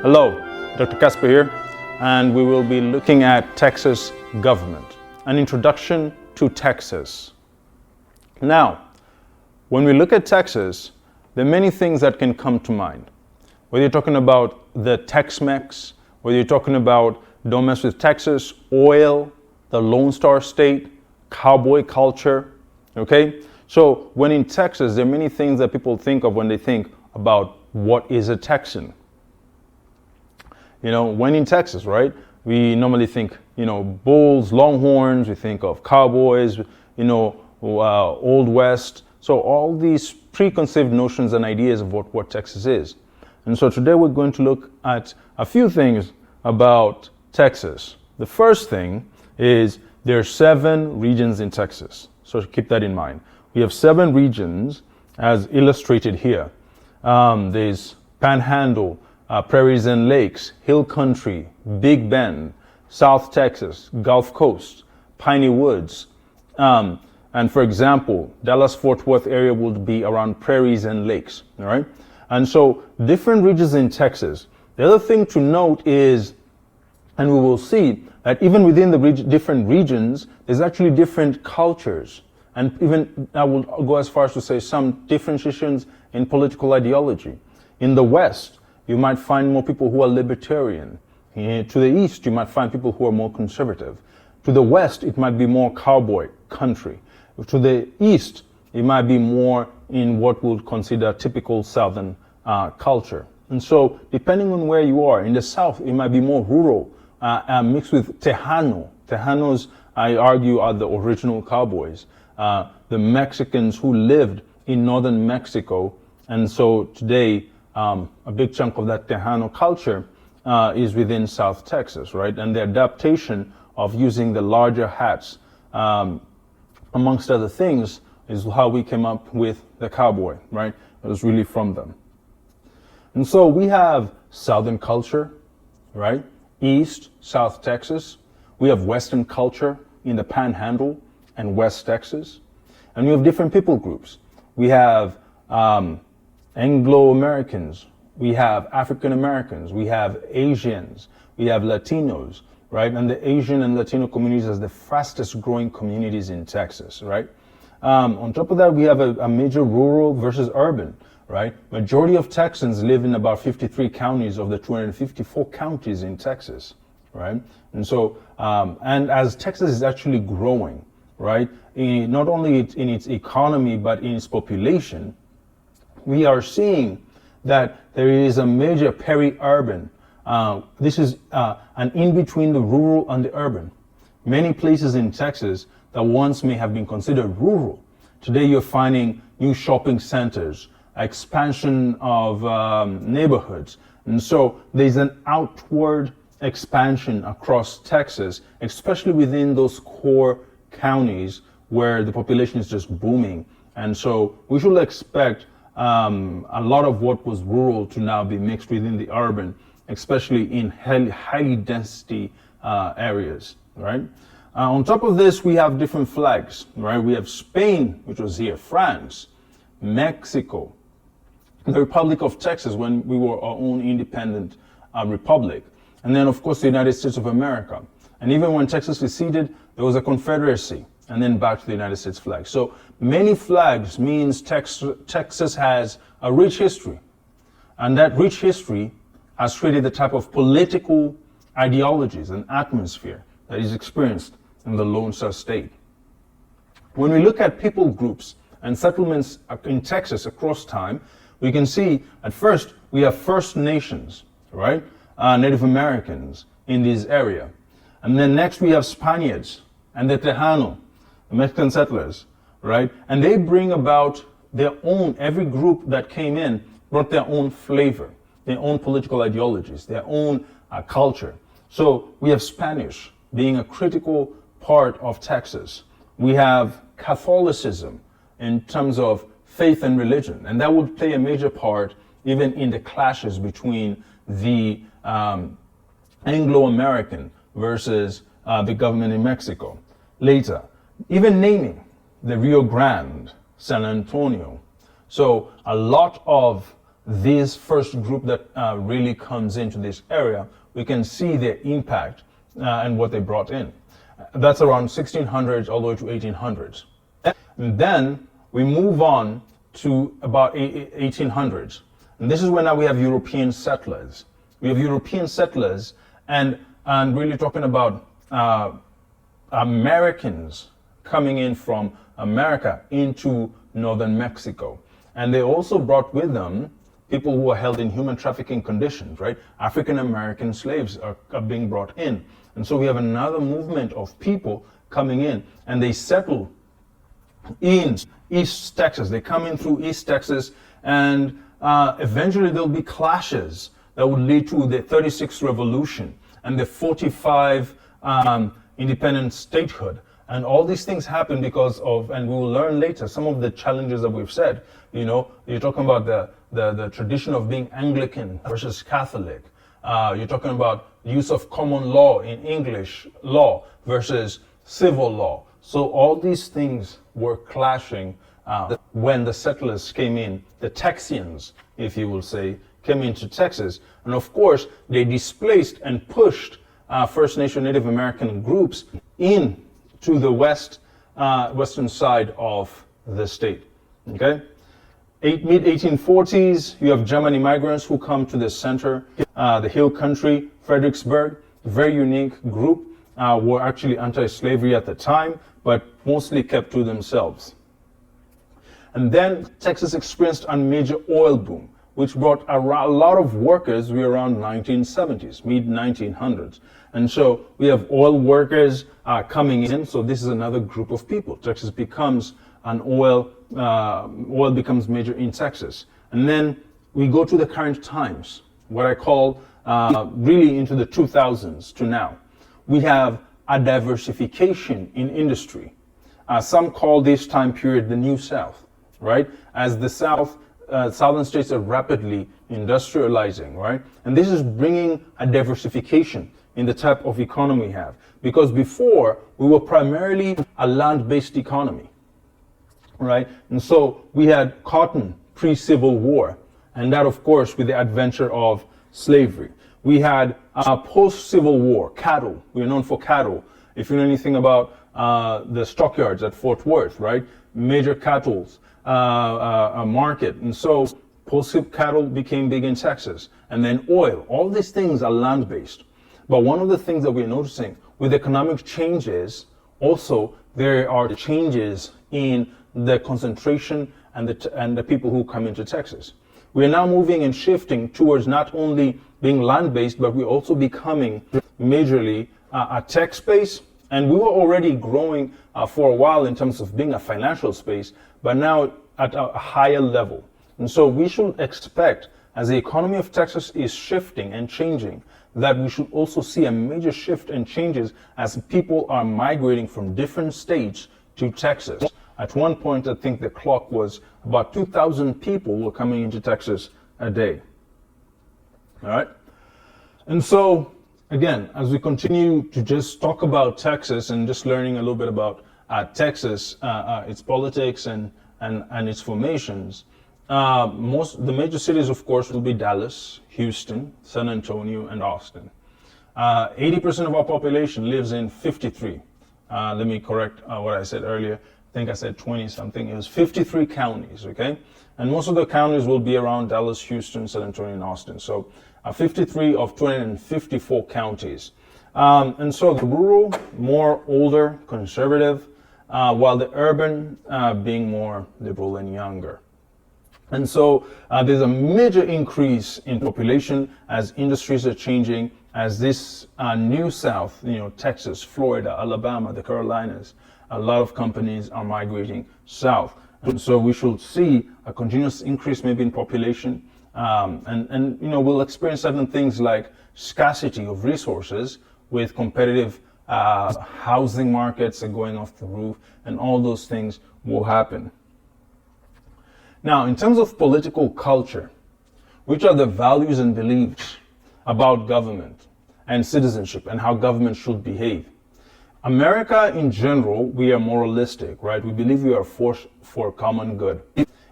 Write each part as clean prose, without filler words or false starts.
Hello, Dr. Casper here, and we will be looking at Texas government, an introduction to Texas. Now, when we look at Texas, there are many things that can come to mind. Whether you're talking about the Tex-Mex, whether you're talking about Don't Mess with Texas, oil, the Lone Star State, cowboy culture, okay? So when in Texas, there are many things that people think of when they think about what is a Texan. You know, when in Texas, right, we normally think, bulls, longhorns, we think of cowboys, Old West. So all these preconceived notions and ideas of what Texas is. And so today we're going to look at a few things about Texas. The first thing is there are 7 regions in Texas. So keep that in mind. We have 7 regions as illustrated here. There's Panhandle, Prairies and Lakes, Hill Country, Big Bend, South Texas, Gulf Coast, Piney Woods. And for example, Dallas-Fort Worth area would be around Prairies and Lakes, all right? And so different regions in Texas. The other thing to note is, and we will see, that even within the different regions, there's actually different cultures. And even, I will go as far as to say, some differentiations in political ideology. In the West, you might find more people who are libertarian. To the east, you might find people who are more conservative. To the west, it might be more cowboy country. To the east, it might be more in what we'll consider typical southern culture. And so, depending on where you are, in the south, it might be more rural, mixed with Tejano. Tejanos, I argue, are the original cowboys. The Mexicans who lived in northern Mexico. And so today, a big chunk of that Tejano culture is within South Texas, right? And the adaptation of using the larger hats, amongst other things, is how we came up with the cowboy, right? It was really from them. And so we have Southern culture, right? East, South Texas. We have Western culture in the Panhandle and West Texas. And we have different people groups. We have Anglo-Americans, we have African-Americans, we have Asians, we have Latinos, right? And the Asian and Latino communities are the fastest growing communities in Texas, right? On top of that, we have a major rural versus urban, right? Majority of Texans live in about 53 counties of the 254 counties in Texas, right? And so, and as Texas is actually growing, right? Not only in its economy, but in its population, we are seeing that there is a major peri-urban. This is an in-between the rural and the urban. Many places in Texas that once may have been considered rural, today you're finding new shopping centers, expansion of neighborhoods. And so there's an outward expansion across Texas, especially within those core counties where the population is just booming. And so we should expect a lot of what was rural to now be mixed within the urban, especially in highly density areas, right? On top of this, we have different flags, right? We have Spain, which was here, France, Mexico, the Republic of Texas when we were our own independent republic, and then of course the United States of America. And even when Texas seceded, there was a confederacy, and then back to the United States flag. So many flags means Texas has a rich history. And that rich history has created the type of political ideologies and atmosphere that is experienced in the Lone Star State. When we look at people groups and settlements in Texas across time, we can see at first we have First Nations, right? Native Americans in this area. And then next we have Spaniards and the Tejano, the Mexican settlers, right? And they bring about their own, every group that came in brought their own flavor, their own political ideologies, their own culture. So we have Spanish being a critical part of Texas. We have Catholicism in terms of faith and religion, and that would play a major part even in the clashes between the Anglo-American versus the government in Mexico. Later, even naming the Rio Grande, San Antonio. So a lot of this first group that really comes into this area, we can see their impact and what they brought in. That's around 1600s all the way to 1800s. And then we move on to about 1800s. And this is when now we have European settlers. We have European settlers and really talking about Americans coming in from America into northern Mexico. And they also brought with them people who are held in human trafficking conditions, right? African American slaves are being brought in. And so we have another movement of people coming in, and they settle in East Texas. They come in through East Texas, and eventually there'll be clashes that would lead to the 36th Revolution and the 45 independent statehood. And all these things happen because of, and we will learn later, some of the challenges that we've said. You know, you're talking about the tradition of being Anglican versus Catholic. You're talking about use of common law in English law versus civil law. So all these things were clashing when the settlers came in, the Texians, if you will say, came into Texas. And of course, they displaced and pushed First Nation Native American groups in to the western side of the state. Okay, mid-1840s, you have German immigrants who come to the center, the Hill Country, Fredericksburg, very unique group, were actually anti-slavery at the time, but mostly kept to themselves. And then Texas experienced a major oil boom, which brought a lot of workers around 1970s, mid-1900s. And so we have oil workers coming in. So this is another group of people. Texas becomes an oil becomes major in Texas. And then we go to the current times, what I call really into the 2000s to now. We have a diversification in industry. Some call this time period the New South, right? As the southern states are rapidly industrializing, right? And this is bringing a diversification in the type of economy we have. Because before, we were primarily a land-based economy, right? And so we had cotton pre-Civil War, and that, of course, with the adventure of slavery. We had post-Civil War, cattle. We're known for cattle. If you know anything about the stockyards at Fort Worth, right? Major cattle market. And so cattle became big in Texas. And then oil. All these things are land-based. But one of the things that we're noticing with economic changes, also there are changes in the concentration and the people who come into Texas. We are now moving and shifting towards not only being land-based, but we're also becoming majorly a tech space. And we were already growing for a while in terms of being a financial space, but now at a higher level. And so we should expect, as the economy of Texas is shifting and changing, that we should also see a major shift and changes as people are migrating from different states to Texas. At one point, I think the clock was about 2,000 people were coming into Texas a day. All right. And so, again, as we continue to just talk about Texas and just learning a little bit about Texas, its politics and its formations, the major cities, of course, will be Dallas, Houston, San Antonio, and Austin. 80% of our population lives in 53. Let me correct what I said earlier. I think I said 20 something. It was 53 counties, okay? And most of the counties will be around Dallas, Houston, San Antonio, and Austin. So 53 of 254 counties. And so the rural, more older, conservative, while the urban being more liberal and younger. And so there's a major increase in population as industries are changing, as this new South, Texas, Florida, Alabama, the Carolinas, a lot of companies are migrating south. And so we should see a continuous increase maybe in population. And we'll experience certain things like scarcity of resources with competitive housing markets and going off the roof, and all those things will happen. Now, in terms of political culture, which are the values and beliefs about government and citizenship and how government should behave? America in general, we are moralistic, right? We believe we are forced for common good.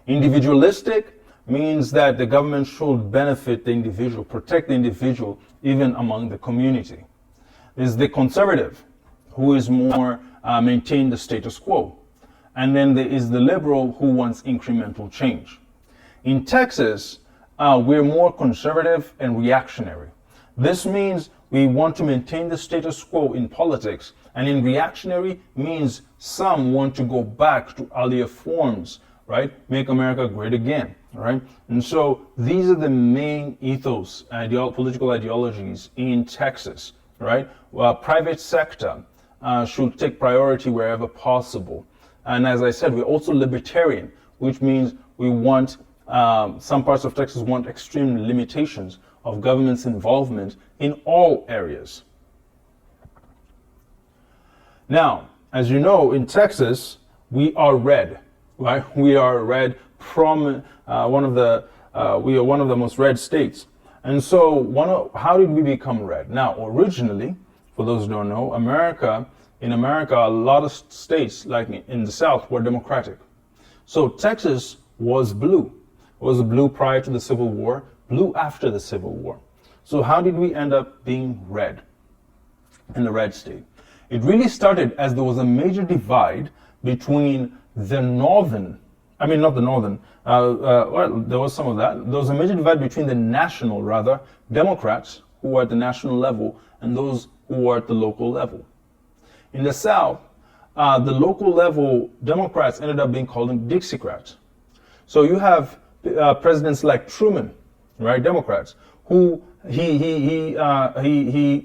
Individualistic, means that the government should benefit the individual, protect the individual, even among the community. There's the conservative, who is more maintain the status quo. And then there is the liberal, who wants incremental change. In Texas, we're more conservative and reactionary. This means we want to maintain the status quo in politics, and in reactionary means some want to go back to earlier forms, right? Make America great again, right? And so these are the main ethos, political ideologies in Texas, right? Private sector should take priority wherever possible. And as I said, we're also libertarian, which means we want, some parts of Texas want extreme limitations of government's involvement in all areas. Now, as you know, in Texas, we are red, right? We are red, we are one of the most red states. And so how did we become red? Now, originally, for those who don't know, in America, a lot of states, like in the South, were Democratic. So Texas was blue. It was blue prior to the Civil War, blue after the Civil War. So how did we end up being red in the red state? It really started as there was a major divide between the northern, well, there was some of that. There was a major divide between the national, Democrats who were at the national level and those who were at the local level. In the South, the local level Democrats ended up being called Dixiecrats. So you have presidents like Truman, right, Democrats, who he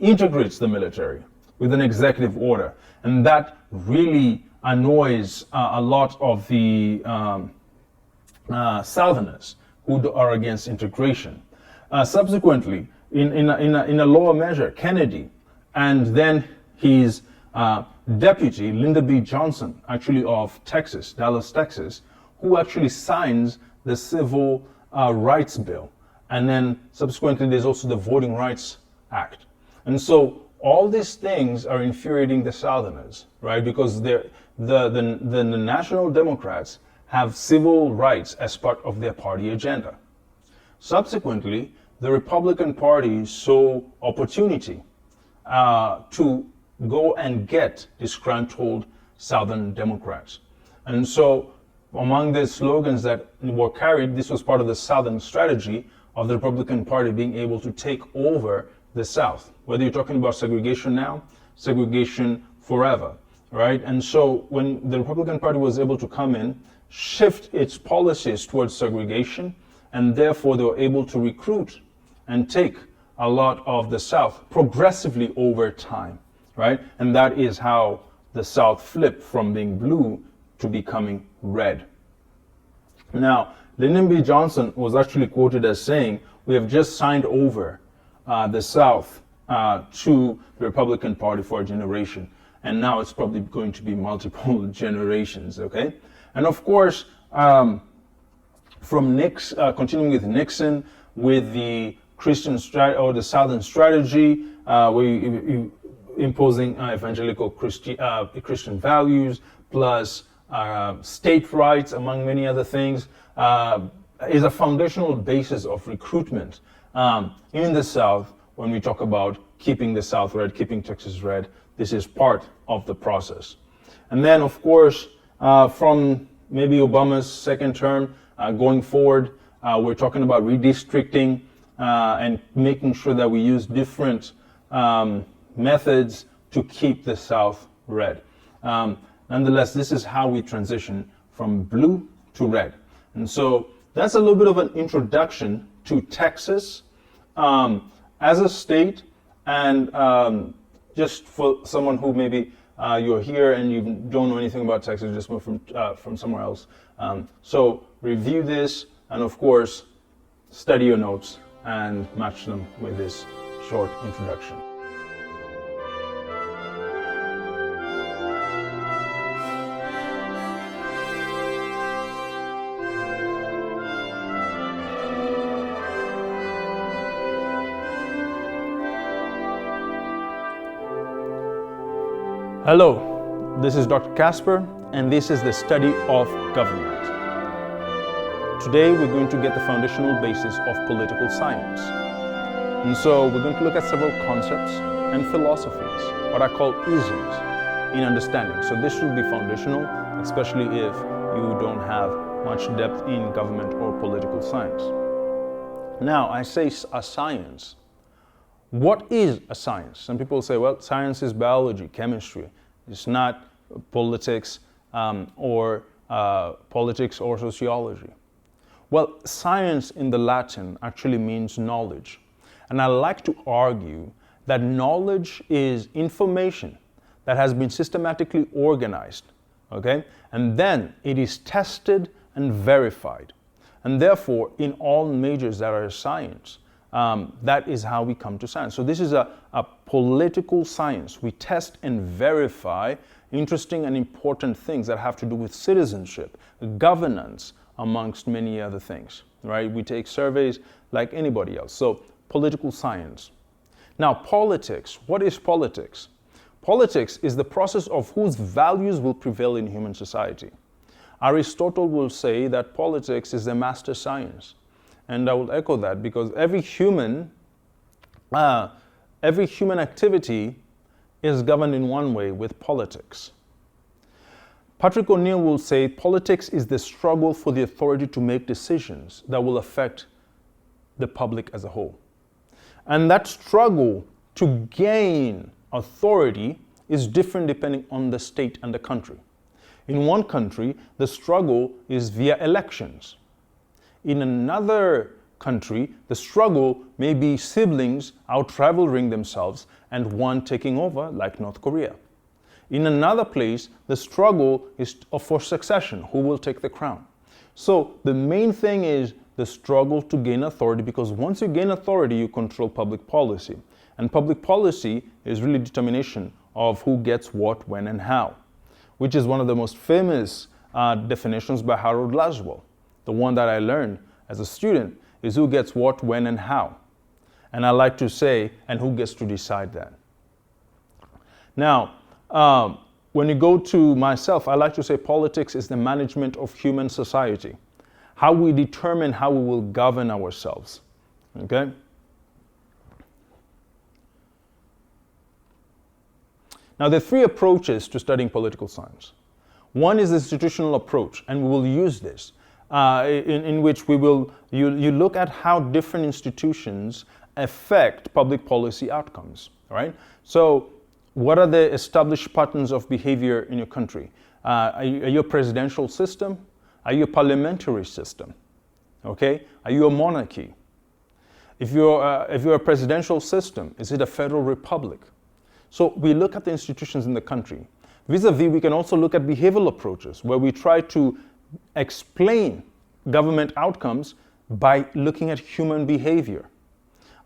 integrates the military with an executive order, and that really annoys a lot of the Southerners who are against integration. Subsequently, in a lower measure, Kennedy, and then his deputy, Lyndon B. Johnson, actually of Texas, Dallas, Texas, who actually signs the Civil Rights Bill. And then subsequently, there's also the Voting Rights Act. And so all these things are infuriating the Southerners, right? Because the National Democrats have civil rights as part of their party agenda. Subsequently, the Republican Party saw opportunity to go and get disgruntled Southern Democrats. And so among the slogans that were carried, this was part of the Southern strategy of the Republican Party being able to take over the South. Whether you're talking about segregation now, segregation forever, right? And so when the Republican Party was able to come in, shift its policies towards segregation, and therefore they were able to recruit and take a lot of the South progressively over time, right? And that is how the South flipped from being blue to becoming red. Now, Lyndon B. Johnson was actually quoted as saying, "We have just signed over the South to the Republican Party for a generation, and now it's probably going to be multiple generations." Okay, and of course, from continuing with Nixon, with the Christian or the Southern strategy, imposing evangelical Christian values plus state rights, among many other things, is a foundational basis of recruitment in the South. When we talk about keeping the South red, keeping Texas red, this is part of the process. And then, of course, from maybe Obama's second term going forward, we're talking about redistricting and making sure that we use different methods to keep the South red. Nonetheless, this is how we transition from blue to red. And so that's a little bit of an introduction to Texas as a state, and just for someone who maybe you're here and you don't know anything about Texas, just moved from somewhere else. So review this, and of course, study your notes and match them with this short introduction. Hello, this is Dr. Casper, and this is the study of government. Today we're going to get the foundational basis of political science. And so we're going to look at several concepts and philosophies, what I call isms in understanding. So this should be foundational, especially if you don't have much depth in government or political science. Now, I say a science. What is a science? Some people say, well, science is biology, chemistry. It's not politics or sociology. Well, science in the Latin actually means knowledge. And I like to argue that knowledge is information that has been systematically organized, okay? And then it is tested and verified. And therefore, in all majors that are science, that is how we come to science. So this is a political science. We test and verify interesting and important things that have to do with citizenship, governance, amongst many other things, right? We take surveys like anybody else. So political science. Now, politics. What is politics? Politics is the process of whose values will prevail in human society. Aristotle will say that politics is the master science. And I will echo that because every human activity is governed in one way with politics. Patrick O'Neill will say politics is the struggle for the authority to make decisions that will affect the public as a whole. And that struggle to gain authority is different depending on the state and the country. In one country, the struggle is via elections. In another country, the struggle may be siblings out-rivaling themselves and one taking over, like North Korea. In another place, the struggle is for succession, who will take the crown. So the main thing is the struggle to gain authority, because once you gain authority, you control public policy. And public policy is really determination of who gets what, when, and how, which is one of the most famous definitions by Harold Laswell. The one that I learned as a student is who gets what, when, and how. And I like to say, and who gets to decide that. Now, when you go to myself, I like to say politics is the management of human society. How we determine how we will govern ourselves. Okay? Now, there are three approaches to studying political science. One is the institutional approach, and we will use this, in which you look at how different institutions affect public policy outcomes. All right? So, what are the established patterns of behavior in your country? Are you a presidential system? Are you a parliamentary system? Okay? Are you a monarchy? If you're a presidential system, is it a federal republic? So we look at the institutions in the country. Vis-a-vis, we can also look at behavioral approaches where we try to explain government outcomes by looking at human behavior.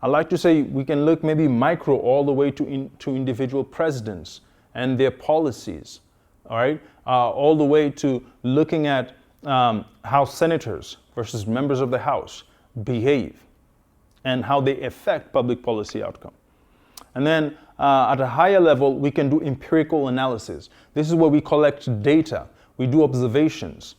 I like to say we can look maybe micro all the way to individual presidents and their policies, all right? All the way to looking at how senators versus members of the House behave and how they affect public policy outcome. And then at a higher level, we can do empirical analysis. This is where we collect data, we do observations.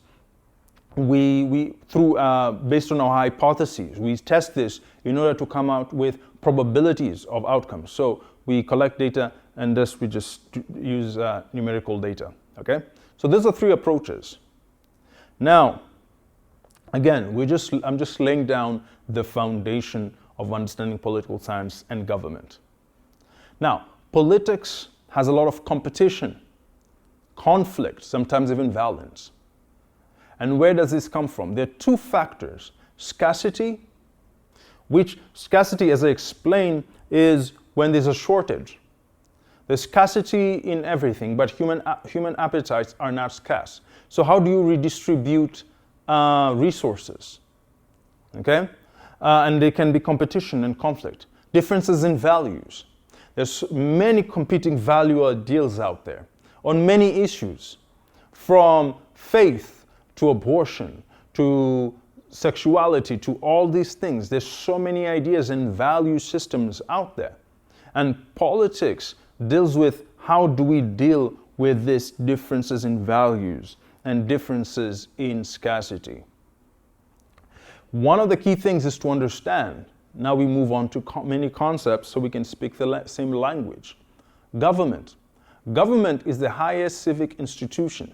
Based on our hypotheses, we test this in order to come out with probabilities of outcomes. So we collect data and thus we just use numerical data, okay? So those are three approaches. Now, again, I'm just laying down the foundation of understanding political science and government. Now, politics has a lot of competition, conflict, sometimes even violence. And where does this come from? There are two factors. Scarcity, which scarcity, as I explained, is when there's a shortage. There's scarcity in everything, but human appetites are not scarce. So how do you redistribute resources? Okay? And there can be competition and conflict. Differences in values. There's many competing value ideals out there on many issues, from faith to abortion, to sexuality, to all these things. There's so many ideas and value systems out there. And politics deals with how do we deal with these differences in values and differences in scarcity. One of the key things is to understand. Now we move on to many concepts so we can speak the same language. Government. Government is the highest civic institution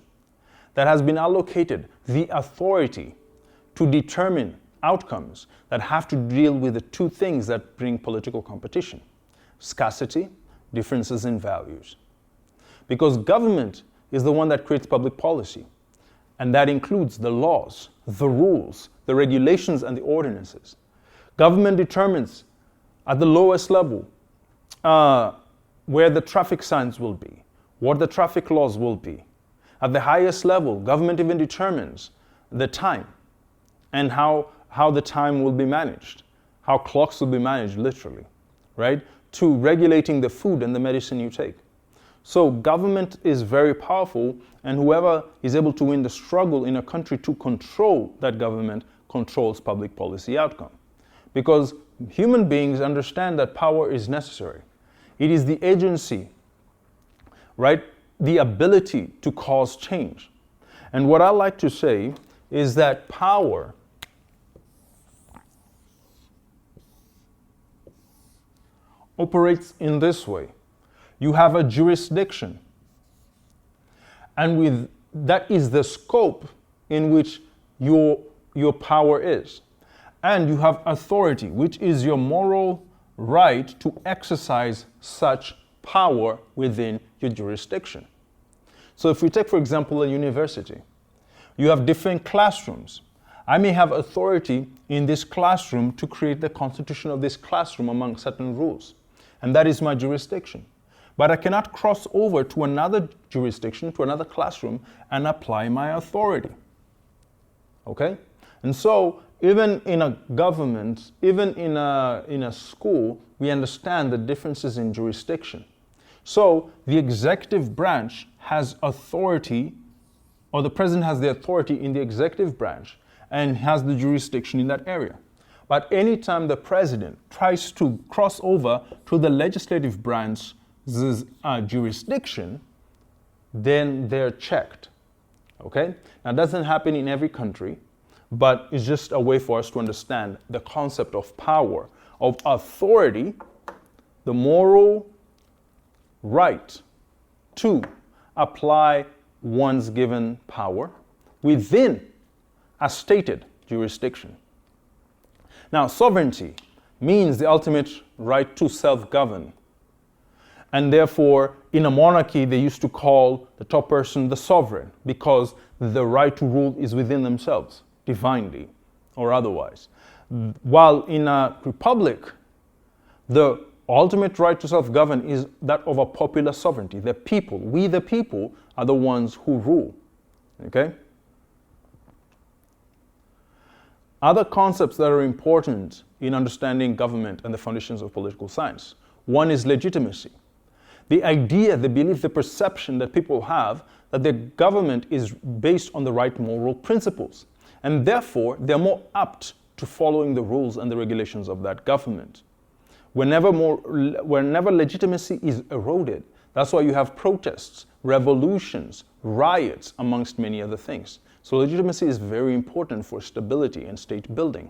that has been allocated the authority to determine outcomes that have to deal with the two things that bring political competition: scarcity, differences in values. Because government is the one that creates public policy, and that includes the laws, the rules, the regulations, and the ordinances. Government determines at the lowest level where the traffic signs will be, what the traffic laws will be. At the highest level, government even determines the time and how the time will be managed, how clocks will be managed, literally, right? To regulating the food and the medicine you take. So government is very powerful, and whoever is able to win the struggle in a country to control that government controls public policy outcome. Because human beings understand that power is necessary. It is the agency, right? The ability to cause change. And what I like to say is that power operates in this way. You have a jurisdiction, and that is the scope in which your power is. And you have authority, which is your moral right to exercise such power within your jurisdiction. So if we take, for example, a university, you have different classrooms. I may have authority in this classroom to create the constitution of this classroom among certain rules, and that is my jurisdiction. But I cannot cross over to another jurisdiction, to another classroom, and apply my authority. Okay? And so, even in a government, even in a school, we understand the differences in jurisdiction. So, the executive branch has authority, or the president has the authority in the executive branch and has the jurisdiction in that area. But anytime the president tries to cross over to the legislative branch's jurisdiction, then they're checked. Okay? Now, it doesn't happen in every country, but it's just a way for us to understand the concept of power, of authority, the moral right to apply one's given power within a stated jurisdiction. Now, sovereignty means the ultimate right to self-govern. And therefore, in a monarchy, they used to call the top person the sovereign, because the right to rule is within themselves, divinely or otherwise. While in a republic, the ultimate right to self-govern is that of a popular sovereignty. The people, we the people, are the ones who rule. Okay? Other concepts that are important in understanding government and the foundations of political science. One is legitimacy. The idea, the belief, the perception that people have that their government is based on the right moral principles, and therefore they're more apt to following the rules and the regulations of that government. Whenever legitimacy is eroded, that's why you have protests, revolutions, riots, amongst many other things. So legitimacy is very important for stability and state building.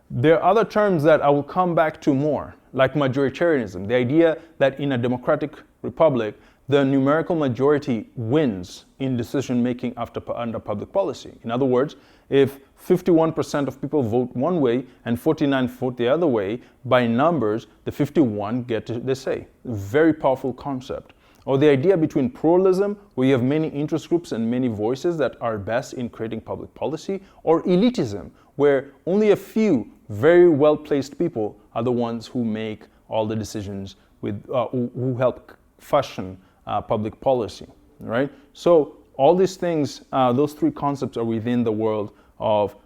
There are other terms that I will come back to more, like majoritarianism, the idea that in a democratic republic, the numerical majority wins in decision-making under public policy. In other words, if 51% of people vote one way and 49 vote the other way, by numbers, the 51 get the say. Very powerful concept. Or the idea between pluralism, where you have many interest groups and many voices that are best in creating public policy, or elitism, where only a few very well-placed people are the ones who make all the decisions who help fashion public policy, right? So all these things, those three concepts are within the world of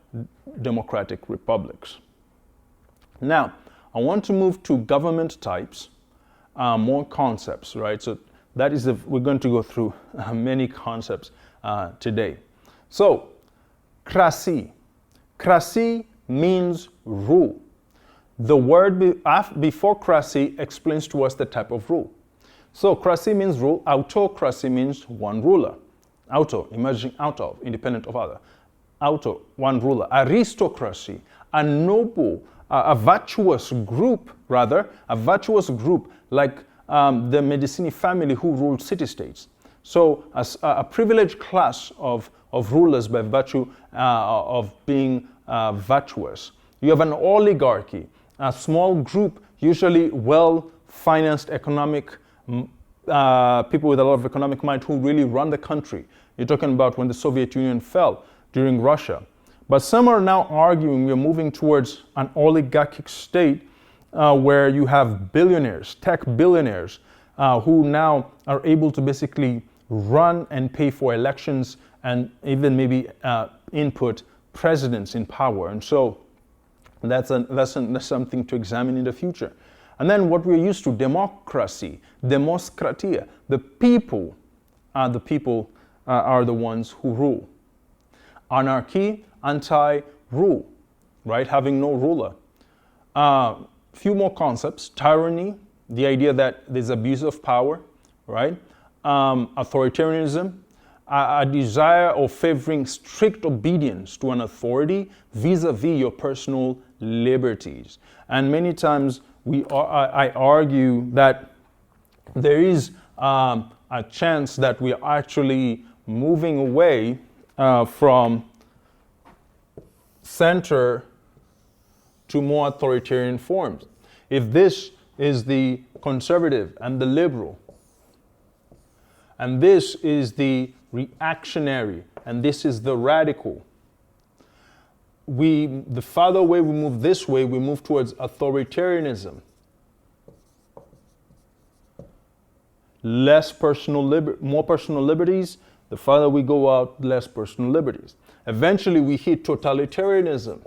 democratic republics. Now, I want to move to government types, more concepts, right? So that is, we're going to go through many concepts today. So, cratie. Cratie means rule. The word before cratie explains to us the type of rule. So, cratie means rule. Autocracy means one ruler. Auto, emerging out of, independent of other. auto, one ruler. Aristocracy, a noble, a virtuous group, rather, a virtuous group like the Medici family who ruled city-states. So a privileged class of rulers by virtue of being virtuous. You have an oligarchy, a small group, usually well-financed economic people with a lot of economic might who really run the country. You're talking about when the Soviet Union fell during Russia. But some are now arguing we're moving towards an oligarchic state where you have billionaires, tech billionaires, who now are able to basically run and pay for elections and even maybe input presidents in power. And so that's something to examine in the future. And then what we're used to, democracy, demokratia, the people are the ones who rule. Anarchy, anti-rule, right? Having no ruler. Few more concepts. Tyranny, the idea that there's abuse of power, right? Authoritarianism, a desire of favoring strict obedience to an authority vis-a-vis your personal liberties. And many times I argue that there is a chance that we are actually moving away from center to more authoritarian forms. If this is the conservative and the liberal, and this is the reactionary, and this is the radical, the farther away we move this way, we move towards authoritarianism. More personal liberties. The farther we go out, less personal liberties. Eventually we hit totalitarianism,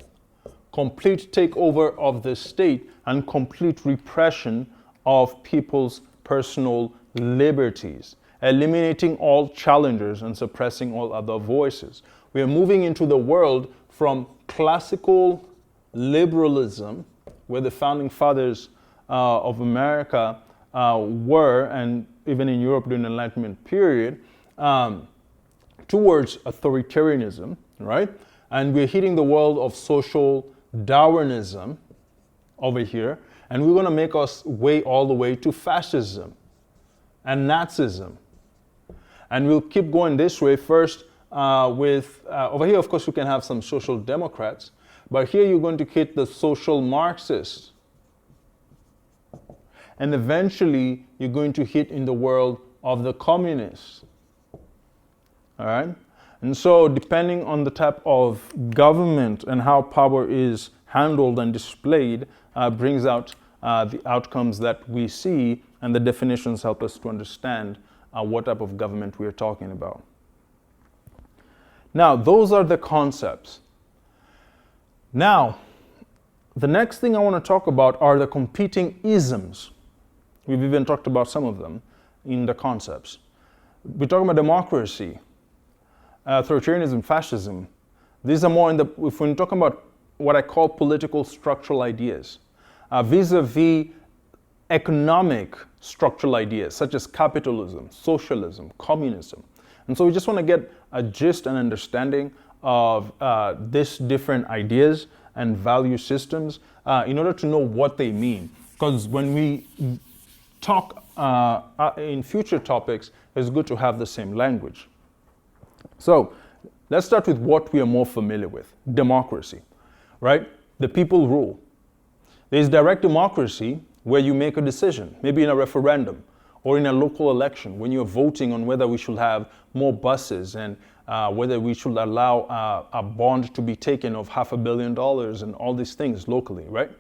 complete takeover of the state and complete repression of people's personal liberties, eliminating all challengers and suppressing all other voices. We are moving into the world from classical liberalism, where the founding fathers of America were, and even in Europe during the Enlightenment period, towards authoritarianism, right? And we're hitting the world of social Darwinism over here, and we're going to make us way all the way to fascism and Nazism. And we'll keep going this way first with, over here, of course, you can have some social democrats, but here you're going to hit the social Marxists. And eventually, you're going to hit in the world of the communists. All right? And so, depending on the type of government and how power is handled and displayed, brings out the outcomes that we see, and the definitions help us to understand what type of government we are talking about. Now, those are the concepts. Now, the next thing I want to talk about are the competing isms. We've even talked about some of them in the concepts. We're talking about democracy, authoritarianism, fascism. These are more if we're talking about what I call political structural ideas, vis-a-vis economic structural ideas, such as capitalism, socialism, communism. And so we just want to get a gist and understanding of these different ideas and value systems in order to know what they mean. Because when we talk in future topics, it's good to have the same language. So let's start with what we are more familiar with, democracy, right? The people rule. There's direct democracy where you make a decision, maybe in a referendum or in a local election, when you're voting on whether we should have more buses and whether we should allow a bond to be taken of $500 million and all these things locally, right?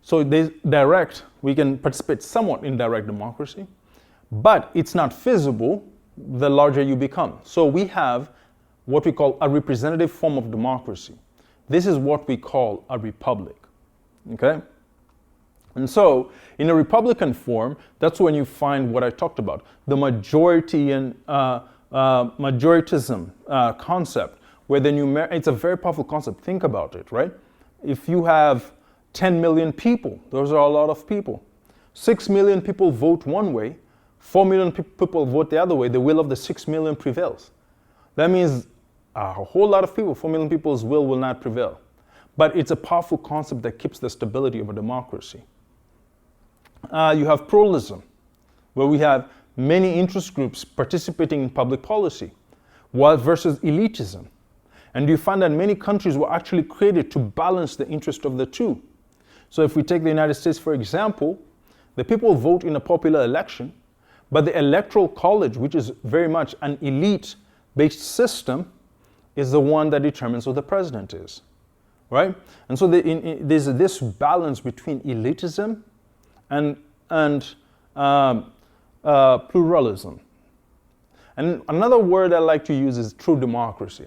So there's direct, we can participate somewhat in direct democracy, but it's not feasible the larger you become. So we have what we call a representative form of democracy. This is what we call a republic, okay? And so in a republican form, that's when you find what I talked about, the majority and majoritism concept, where it's a very powerful concept. Think about it, right? If you have 10 million people, those are a lot of people. 6 million people vote one way, 4 million people vote the other way, the will of the 6 million prevails. That means a whole lot of people, 4 million people's will not prevail. But it's a powerful concept that keeps the stability of a democracy. You have pluralism, where we have many interest groups participating in public policy, while versus elitism. And you find that many countries were actually created to balance the interest of the two. So if we take the United States, for example, the people vote in a popular election, but the Electoral College, which is very much an elite-based system, is the one that determines who the president is, right? And so there's this balance between elitism and pluralism. And another word I like to use is true democracy.